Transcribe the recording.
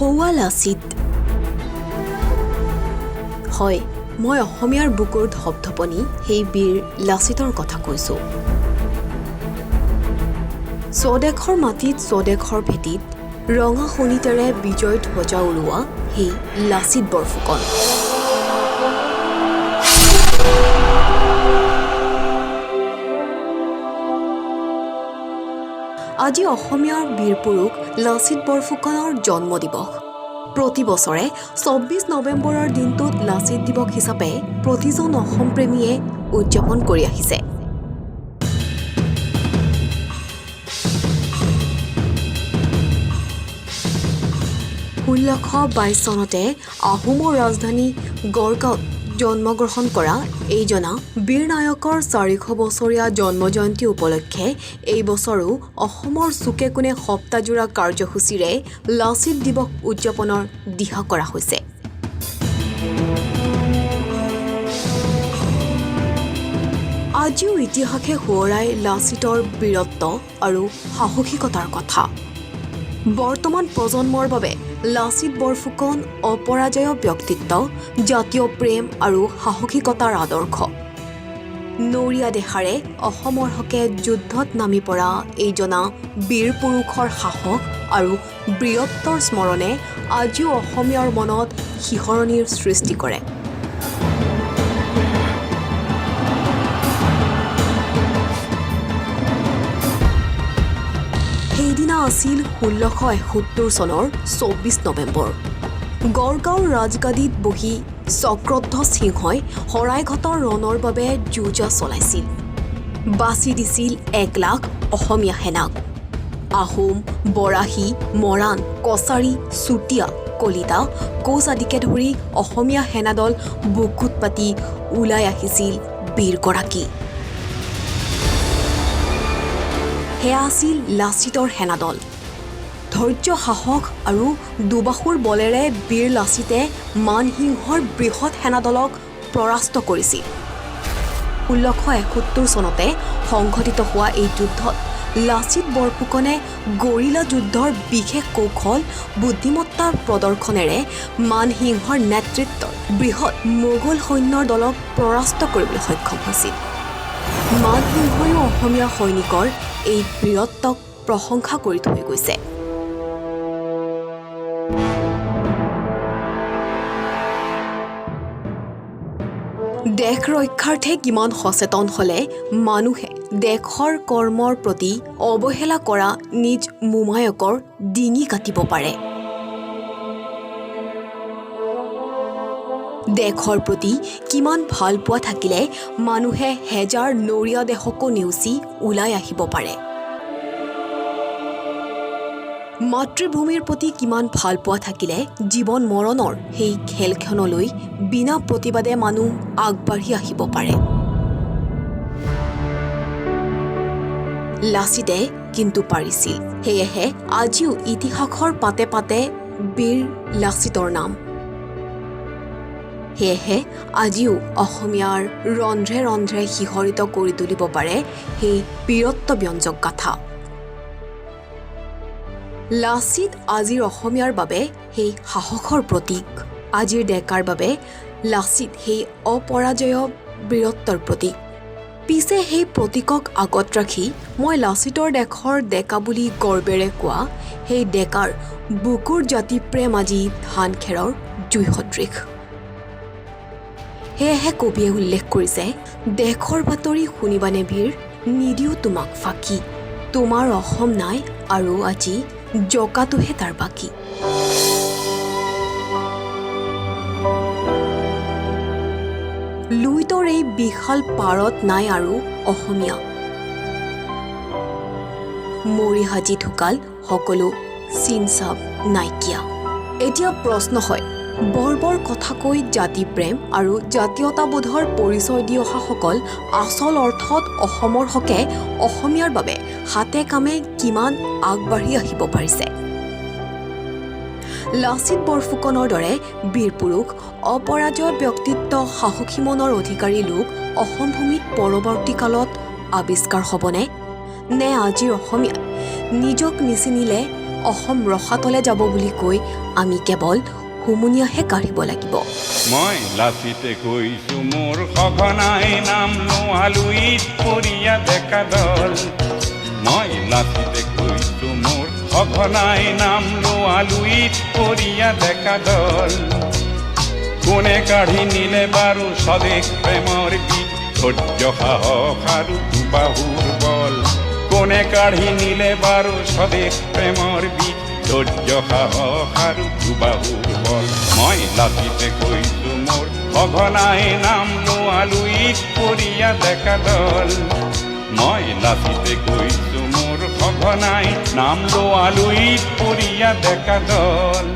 হৌৱা লাচিত। হয়, মই অসমীয়াৰ বুকুৰ ধপধপনি সেই বীৰ লাচিতৰ কথা কৈছোঁ। স্বদেশৰ মাটিত স্বদেশৰ ভেটিত ৰঙা শোণিতেৰে বিজয় ধ্বজা উৰুৱা সেই লাচিত বৰফুকন। আজি অসমীয়াৰ বীৰ পুৰুষ লাচিত বৰফুকনৰ জন্ম দিৱস। প্ৰতি বছৰে ২৪ নৱেম্বৰৰ দিনটোত লাচিত দিৱস হিচাপে প্ৰতিজন অসম প্ৰেমীয়ে উদযাপন কৰি আহিছে। ষোল্লশ ২২ চনতে আহোমৰ ৰাজধানী গড়গাঁৱত জন্মগ্ৰহণ কৰা এইজনা বীৰ নায়কৰ ৪০০ বছৰীয়া জন্মজয়ন্তী উপলক্ষে এই বছৰো অসমৰ চুকে কোণে সপ্তাহজোৰা কাৰ্যসূচীৰে লাচিত দিৱস উদযাপনৰ দিহা কৰা হৈছে। আজিও ইতিহাসে সোঁৱৰাই লাচিতৰ বীৰত্ব আৰু সাহসিকতাৰ কথা। বৰ্তমান প্ৰজন্মৰ বাবে লাচিত বৰফুকন অপৰাজেয় ব্যক্তিত্ব, জাতীয় প্ৰেম আৰু সাহসিকতাৰ আদৰ্শ। নৰিয়া দেশাৰে অসমৰ হকে যুদ্ধত নামি পৰা এইজনা বীৰ পুৰুষৰ সাহস আৰু বীৰত্বৰ স্মৰণে আজিও অসমীয়াৰ মনত শিহৰণিৰ সৃষ্টি কৰে। সেইদিনা আছিল ১৬৭১ চনৰ ২৪ নৱেম্বৰ। গড়গাঁৱৰ ৰাজগাদীত বহি চক্ৰধ্বজ সিংহই শৰাইঘাটৰ ৰণৰ বাবে যুঁজা চলাইছিল। বাছি দিছিল ১ লাখ অসমীয়া সেনাক। আহোম, বৰাহী, মৰাণ, কছাৰী, চুতীয়া, কলিতা, কোচ আদিকে ধৰি অসমীয়া সেনাদল বুকুত পাতি ওলাই আহিছিল বীৰগৰাকী। সেয়া আছিল লাচিতৰ সেনাদল। ধৈৰ্য, সাহস আৰু দুবাহুৰ বলেৰে বীৰ লাচিতে মানসিংহৰ বৃহৎ সেনাদলক পৰাস্ত কৰিছিল। ১৬৭১ চনতে সংঘটিত হোৱা এই যুদ্ধত লাচিত বৰফুকনে গৰিলা যুদ্ধৰ বিশেষ কৌশল, বুদ্ধিমত্তাৰ প্ৰদৰ্শনেৰে মানসিংহৰ নেতৃত্বৰ বৃহৎ মোগল সৈন্যৰ দলক পৰাস্ত কৰিবলৈ সক্ষম হৈছিল। মানসিংহয়ো অসমীয়া সৈনিকৰ এই বীৰত্বক প্ৰশংসা কৰি থৈ গৈছে। দেশ ৰক্ষাৰ্থে কিমান সচেতন হলে মানুহে দেশৰ কৰ্মৰ প্ৰতি অৱহেলা কৰা নিজ মোমায়েকৰ ডিঙি কাটিব পাৰে। দেশৰ প্ৰতি কিমান ভাল পোৱা থাকিলে মানুহে হেজাৰ নৰিয়া দেশকো নেওচি ওলাই আহিব পাৰে। মাতৃভূমিৰ প্ৰতি কিমান ভাল পোৱা থাকিলে জীৱন মৰণৰ সেই খেলখনলৈ বিনা প্ৰতিবাদে মানুহ আগবাঢ়ি আহিব পাৰে। লাচিতে কিন্তু পাৰিছিল। সেয়েহে আজিও ইতিহাসৰ পাতে পাতে বীৰ লাচিতৰ নাম। সেয়েহে আজিও অসমীয়াৰ ৰন্ধ্ৰে ৰন্ধ্ৰে শিহৰিত কৰি তুলিব পাৰে সেই বীৰত্বব্যঞ্জক গাথা। লাচিত আজিৰ অসমীয়াৰ বাবে সেই সাহসৰ প্ৰতীক। আজিৰ ডেকাৰ বাবে লাচিত সেই অপৰাজেয় বীৰত্বৰ প্ৰতীক। পিছে সেই প্ৰতীকক আগত ৰাখি মই লাচিতৰ দেশৰ ডেকা বুলি গৰ্বেৰে কোৱা সেই ডেকাৰ বুকুৰ জাতি প্ৰেম আজি ধান খেৰৰ জুই সদৃশ। সেয়েহে কবিয়ে উল্লেখ কৰিছে, দেশৰ বাতৰি শুনিবানে বীৰ, নিদিও তোমাক ফাঁকি, তোমাৰ অসম নাই আৰু আজি জকাটোহে তাৰ বাকী। লুইতৰ এই বিশাল পাৰত নাই আৰু অসমীয়া, মৰি সাজি ঢুকাল সকলো চিন-চাব নাইকিয়া। এতিয়া প্ৰশ্ন হয়, বৰ্বৰ কথা কৈ জাতি প্ৰেম আৰু জাতীয়তাবোধৰ পৰিচয় দি অহাসকল আচল অৰ্থত অসমৰ হকে অসমীয়াৰ বাবে হাতে কামে কিমান আগবাঢ়ি আহিব পাৰিছে? লাচিত বৰফুকনৰ দৰে বীৰ পুৰুষ, অপৰাজয় ব্যক্তিত্ব, সাহসী মনৰ অধিকাৰী লোক অসম ভূমিত পৰৱৰ্তী কালত আৱিষ্কাৰ হ'বনে? নে আজিৰ অসমীয়া নিজক নিচিনিলে অসম ৰসাতলে যাব বুলি কৈ আমি কেৱল হুমুনিয়াহে কাঢ়িব লাগিব। মই লাচিতে কৈছো মোৰ সঘনাই নাম লোৱালুইত পৰিয়া ডেকা দল। মই লাচিতে কৈছো মোৰ সঘনাই নাম লোৱালুইত পৰিয়া ডেকা দল। কোনে কাঢ়ি নিলে বাৰু স্বদেশ প্ৰেমৰ গীত, ধৈৰ্য সাহস আৰু দুবাহুৰ বল। কোনে কাঢ়ি নিলে বাৰু স্বদেশ প্ৰেমৰ গীত, ধৈৰ্য সাহস আৰু দুবাহুৰ বল। মই লাচিতে কৈছো মোৰ সঘনাই নাম লোৱালুইত পৰিয়া ডেকা দল। মই লাচিতে কৈছো মোৰ সঘনাই নাম লোৱালুইত পৰিয়া ডেকা দল।